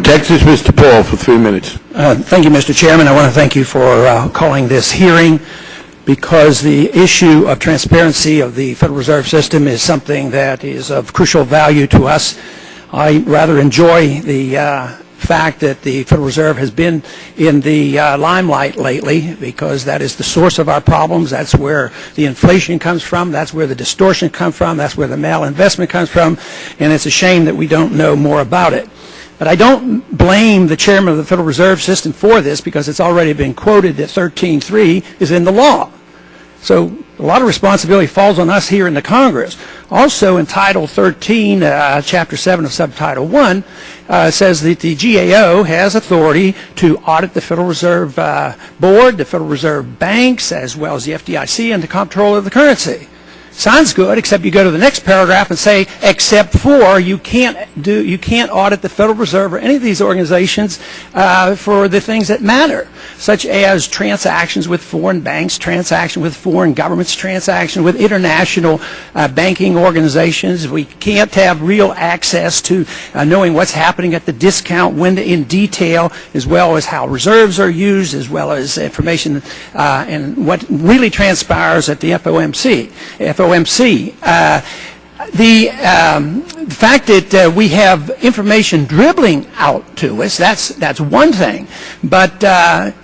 Texas, Mr. Paul, for 3 minutes. Thank you, Mr. Chairman. I want to thank you for calling this hearing, because the issue of transparency of the Federal Reserve System is something that is of crucial value to us. I rather enjoy the fact that the Federal Reserve has been in the limelight lately, because that is the source of our problems. That's where the inflation comes from. That's where the distortion comes from. That's where the malinvestment comes from. And it's a shame that we don't know more about it. But I don't blame the chairman of the Federal Reserve System for this, because it's already been quoted that 13.3 is in the law. So a lot of responsibility falls on us here in the Congress. Also in Title 13, Chapter 7 of Subtitle 1, says that the GAO has authority to audit the Federal Reserve Board, the Federal Reserve banks, as well as the FDIC, and the comptroller of the currency. Sounds good, except you go to the next paragraph and say, except for you can't audit the Federal Reserve or any of these organizations for the things that matter, such as transactions with foreign banks, transactions with foreign governments, transactions with international banking organizations. We can't have real access to knowing what's happening at the discount window in detail, as well as how reserves are used, as well as information and what really transpires at the FOMC. The fact that we have information dribbling out to us, that's one thing. But,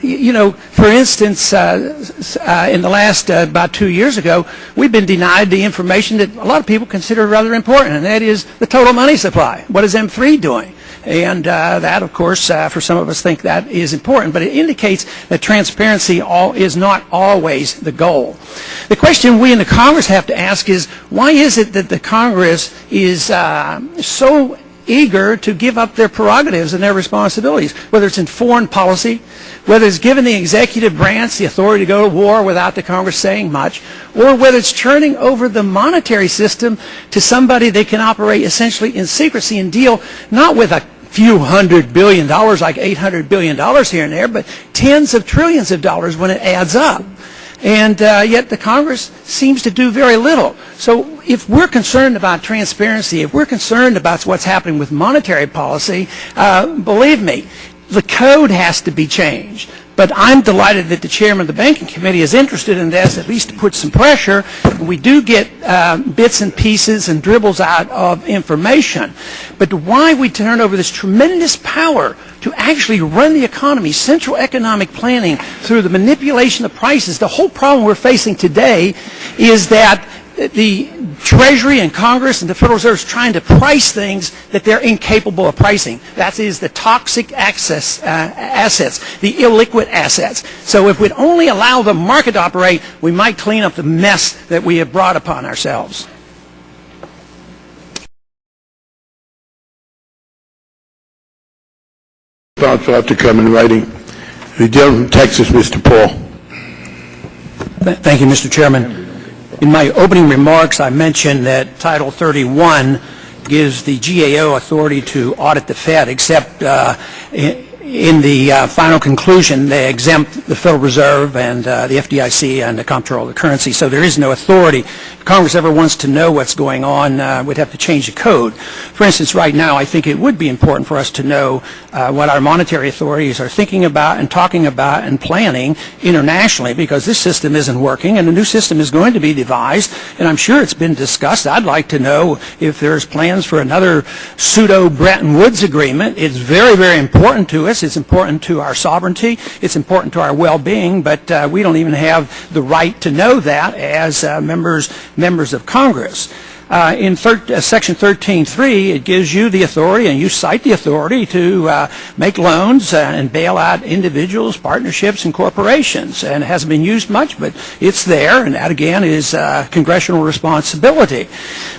you know, for instance, in the last, about 2 years ago, we've been denied the information that a lot of people consider rather important, and that is the total money supply. What is M3 doing? And that, of course, for some of us think that is important, but it indicates that transparency is not always the goal. The question we in the Congress have to ask is, why is it that the Congress is so eager to give up their prerogatives and their responsibilities, whether it's in foreign policy, whether it's giving the executive branch the authority to go to war without the Congress saying much, or whether it's turning over the monetary system to somebody that can operate essentially in secrecy and deal not with a few $100 billion, like $800 billion here and there, but tens of trillions of dollars when it adds up. And yet the Congress seems to do very little. So if we're concerned about transparency, if we're concerned about what's happening with monetary policy, believe me, the code has to be changed. But I'm delighted that the chairman of the Banking Committee is interested in this, at least to put some pressure. We do get bits and pieces and dribbles out of information. But why we turn over this tremendous power to actually run the economy, central economic planning, through the manipulation of prices, the whole problem we're facing today is that the Treasury and Congress and the Federal Reserve is trying to price things that they're incapable of pricing. That is the toxic assets, the illiquid assets. So if we'd only allow the market to operate, we might clean up the mess that we have brought upon ourselves. Will have to come in writing. The gentleman from Texas, Mr. Paul. Thank you, Mr. Chairman. In my opening remarks, I mentioned that Title 31 gives the GAO authority to audit the Fed, except in the final conclusion, they exempt the Federal Reserve and the FDIC and the comptroller of the currency, so there is no authority. If Congress ever wants to know what's going on, we'd have to change the code. For instance, right now, I think it would be important for us to know what our monetary authorities are thinking about and talking about and planning internationally, because this system isn't working and a new system is going to be devised, and I'm sure it's been discussed. I'd like to know if there's plans for another pseudo-Bretton Woods agreement. It's very, very important to us. It's important to our sovereignty. It's important to our well-being, but we don't even have the right to know that as members of Congress. In Section 13.3, it gives you the authority, and you cite the authority, to make loans and bail out individuals, partnerships, and corporations. And it hasn't been used much, but it's there, and that, again, is congressional responsibility.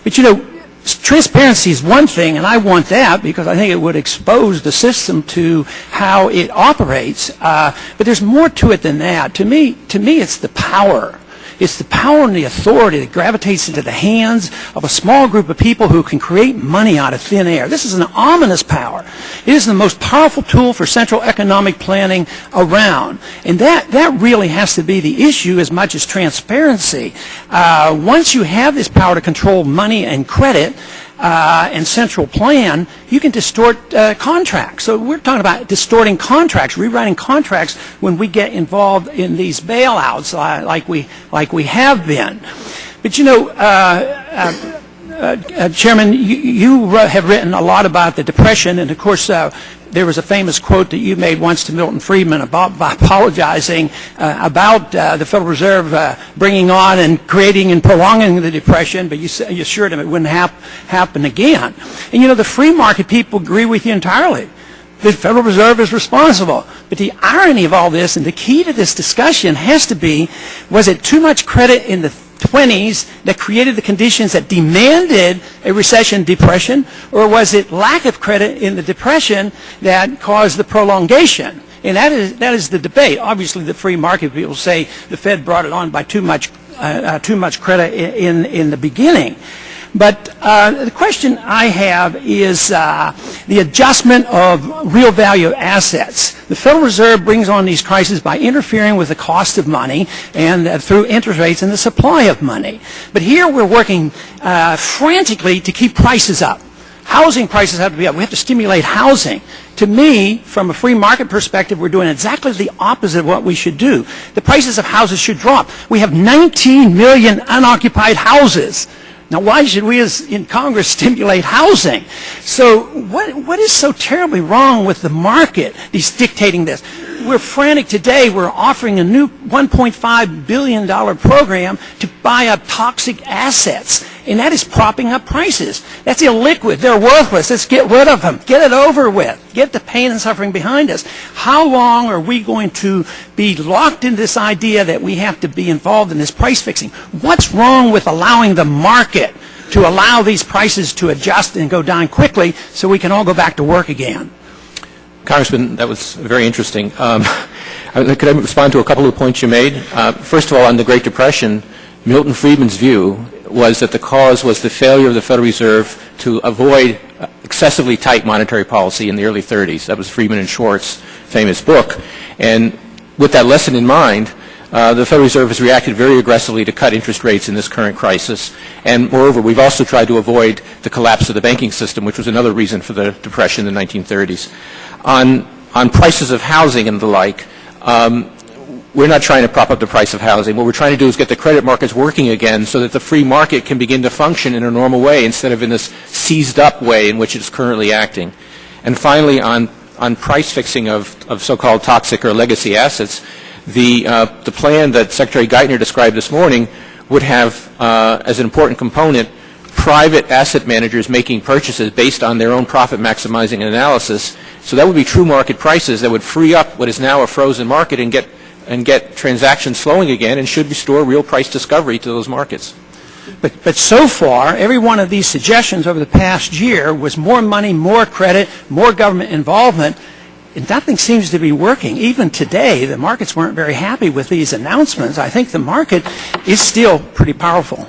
But, you know, transparency is one thing, and I want that because I think it would expose the system to how it operates. But there's more to it than that. To me, it's the power. It's the power and the authority that gravitates into the hands of a small group of people who can create money out of thin air. This is an ominous power. It is the most powerful tool for central economic planning around. And that really has to be the issue as much as transparency. Once you have this power to control money and credit, and central plan, you can distort contracts. So we're talking about distorting contracts, rewriting contracts when we get involved in these bailouts like we have been. But you know, Chairman, you have written a lot about the Depression, and of course there was a famous quote that you made once to Milton Friedman about apologizing about the Federal Reserve bringing on and creating and prolonging the Depression, but you assured him it wouldn't happen again. And you know, the free market people agree with you entirely. The Federal Reserve is responsible. But the irony of all this, and the key to this discussion has to be, was it too much credit in the 20s that created the conditions that demanded a recession, depression, or was it lack of credit in the Depression that caused the prolongation? And that is the debate. Obviously, the free market people say the Fed brought it on by too much credit in the beginning. But the question I have is the adjustment of real value assets. The Federal Reserve brings on these crises by interfering with the cost of money and through interest rates and the supply of money. But here we're working frantically to keep prices up. Housing prices have to be up. We have to stimulate housing. To me, from a free market perspective, we're doing exactly the opposite of what we should do. The prices of houses should drop. We have 19 million unoccupied houses. Now, why should we as in Congress stimulate housing? So what is so terribly wrong with the market dictating this? We're frantic today. We're offering a new $1.5 billion program to buy up toxic assets, and that is propping up prices. That's illiquid. They're worthless. Let's get rid of them. Get it over with. Get the pain and suffering behind us. How long are we going to be locked in this idea that we have to be involved in this price fixing? What's wrong with allowing the market to allow these prices to adjust and go down quickly so we can all go back to work again? Congressman, that was very interesting. Could I respond to a couple of points you made? First of all, on the Great Depression, Milton Friedman's view was that the cause was the failure of the Federal Reserve to avoid excessively tight monetary policy in the early 30s. That was Friedman and Schwartz's famous book. And with that lesson in mind, the Federal Reserve has reacted very aggressively to cut interest rates in this current crisis. And moreover, we've also tried to avoid the collapse of the banking system, which was another reason for the Depression in the 1930s. On prices of housing and the like, we're not trying to prop up the price of housing. What we're trying to do is get the credit markets working again so that the free market can begin to function in a normal way instead of in this seized up way in which it's currently acting. And finally, on price fixing of so-called toxic or legacy assets, the plan that Secretary Geithner described this morning would have as an important component private asset managers making purchases based on their own profit maximizing analysis. So that would be true market prices that would free up what is now a frozen market and get transactions flowing again and should restore real price discovery to those markets. But so far, every one of these suggestions over the past year was more money, more credit, more government involvement, and nothing seems to be working. Even today, the markets weren't very happy with these announcements. I think the market is still pretty powerful.